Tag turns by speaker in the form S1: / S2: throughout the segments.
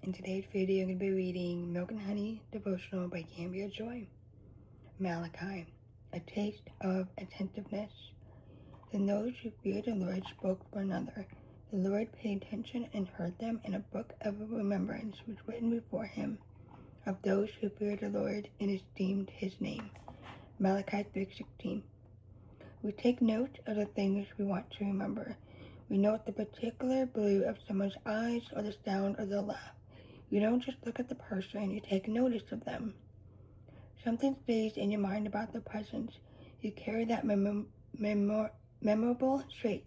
S1: In today's video, I'm going to be reading Milk and Honey Devotional by Cambria Joy. Malachi, a taste of attentiveness. Then those who feared the Lord spoke for another. The Lord paid attention and heard them, and a book of remembrance was written before him of those who feared the Lord and esteemed his name. Malachi 3:16. We take note of the things we want to remember. We note the particular blue of someone's eyes or the sound of their laugh. You don't just look at the person, you take notice of them. Something stays in your mind about their presence. You carry that memorable trait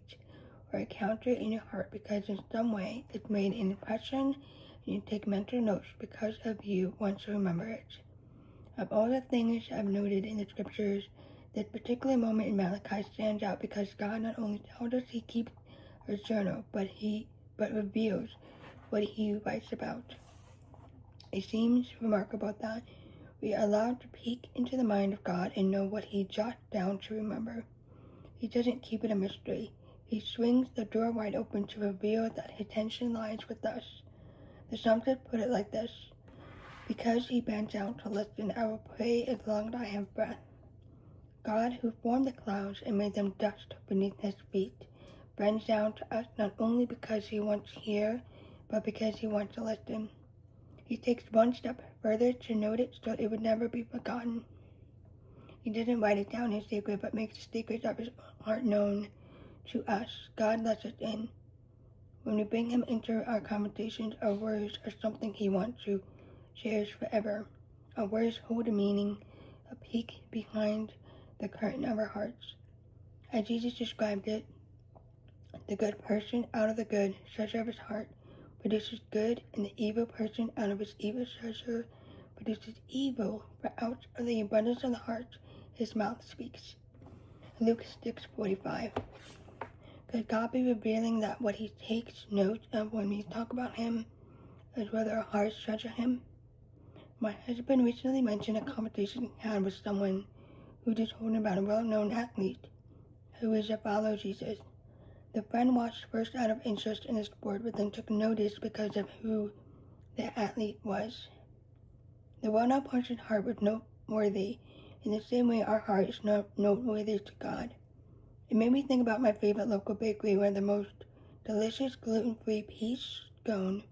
S1: or encounter in your heart because in some way it's made an impression, and you take mental notes because of you want to remember it. Of all the things I've noted in the scriptures, this particular moment in Malachi stands out because God not only tells us he keeps a journal, but reveals what he writes about. It seems remarkable that we are allowed to peek into the mind of God and know what he jots down to remember. He doesn't keep it a mystery. He swings the door wide open to reveal that his attention lies with us. The psalmist put it like this: because he bends out to listen, I will pray as long as I have breath. God, who formed the clouds and made them dust beneath his feet, bends down to us not only because he wants to hear, but because he wants to listen. He takes one step further to note it so it would never be forgotten. He doesn't write it down in secret, but makes the secrets of his heart known to us. God lets us in. When we bring him into our conversations, our words are something he wants to cherish forever. Our words hold a meaning, a peek behind the curtain of our hearts. As Jesus described it, the good person out of the good treasure of his heart produces good, and the evil person out of his evil treasure produces evil, for out of the abundance of the heart his mouth speaks. Luke 6:45. Could God be revealing that what he takes note of when we talk about him is whether our hearts treasure him? My husband recently mentioned a conversation he had with someone who just told him about a well-known athlete who is a follower of Jesus. The friend watched first out of interest in the sport, but then took notice because of who the athlete was. The well-known person's heart was noteworthy in the same way our heart is noteworthy to God. It made me think about my favorite local bakery, where the most delicious gluten-free peach scone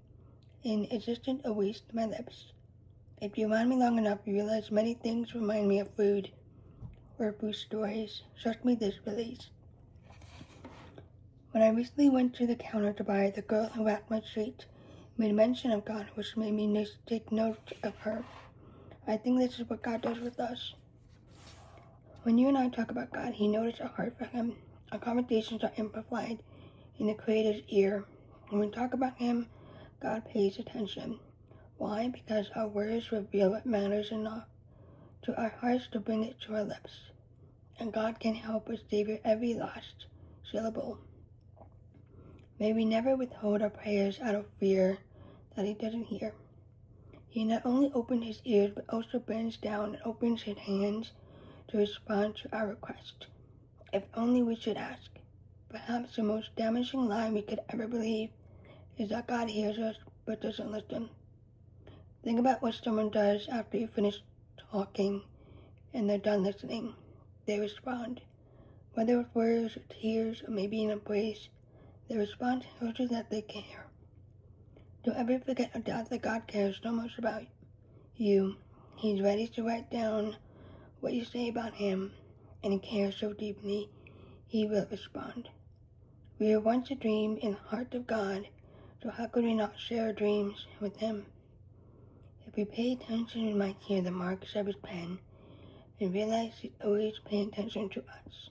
S1: in existence awaits my lips. If you remind me long enough, you realize many things remind me of food or food stories. Trust me, this release. When I recently went to the counter to buy, the girl who at my treat made mention of God, which made me take note of her. I think this is what God does with us. When you and I talk about God, he notices our heart for him. Our conversations are amplified in the Creator's ear. When we talk about him, God pays attention. Why? Because our words reveal what matters enough to our hearts to bring it to our lips. And God can help us savor every last syllable. May we never withhold our prayers out of fear that he doesn't hear. He not only opens his ears, but also bends down and opens his hands to respond to our request. If only we should ask. Perhaps the most damaging lie we could ever believe is that God hears us but doesn't listen. Think about what someone does after you finish talking and they're done listening. They respond. Whether with words or tears or maybe an embrace, their response tells you that they care. Don't ever forget or doubt that God cares so much about you. He's ready to write down what you say about him, and he cares so deeply, he will respond. We were once a dream in the heart of God, so how could we not share our dreams with him? If we pay attention, we might hear the marks of his pen and realize he's always paying attention to us.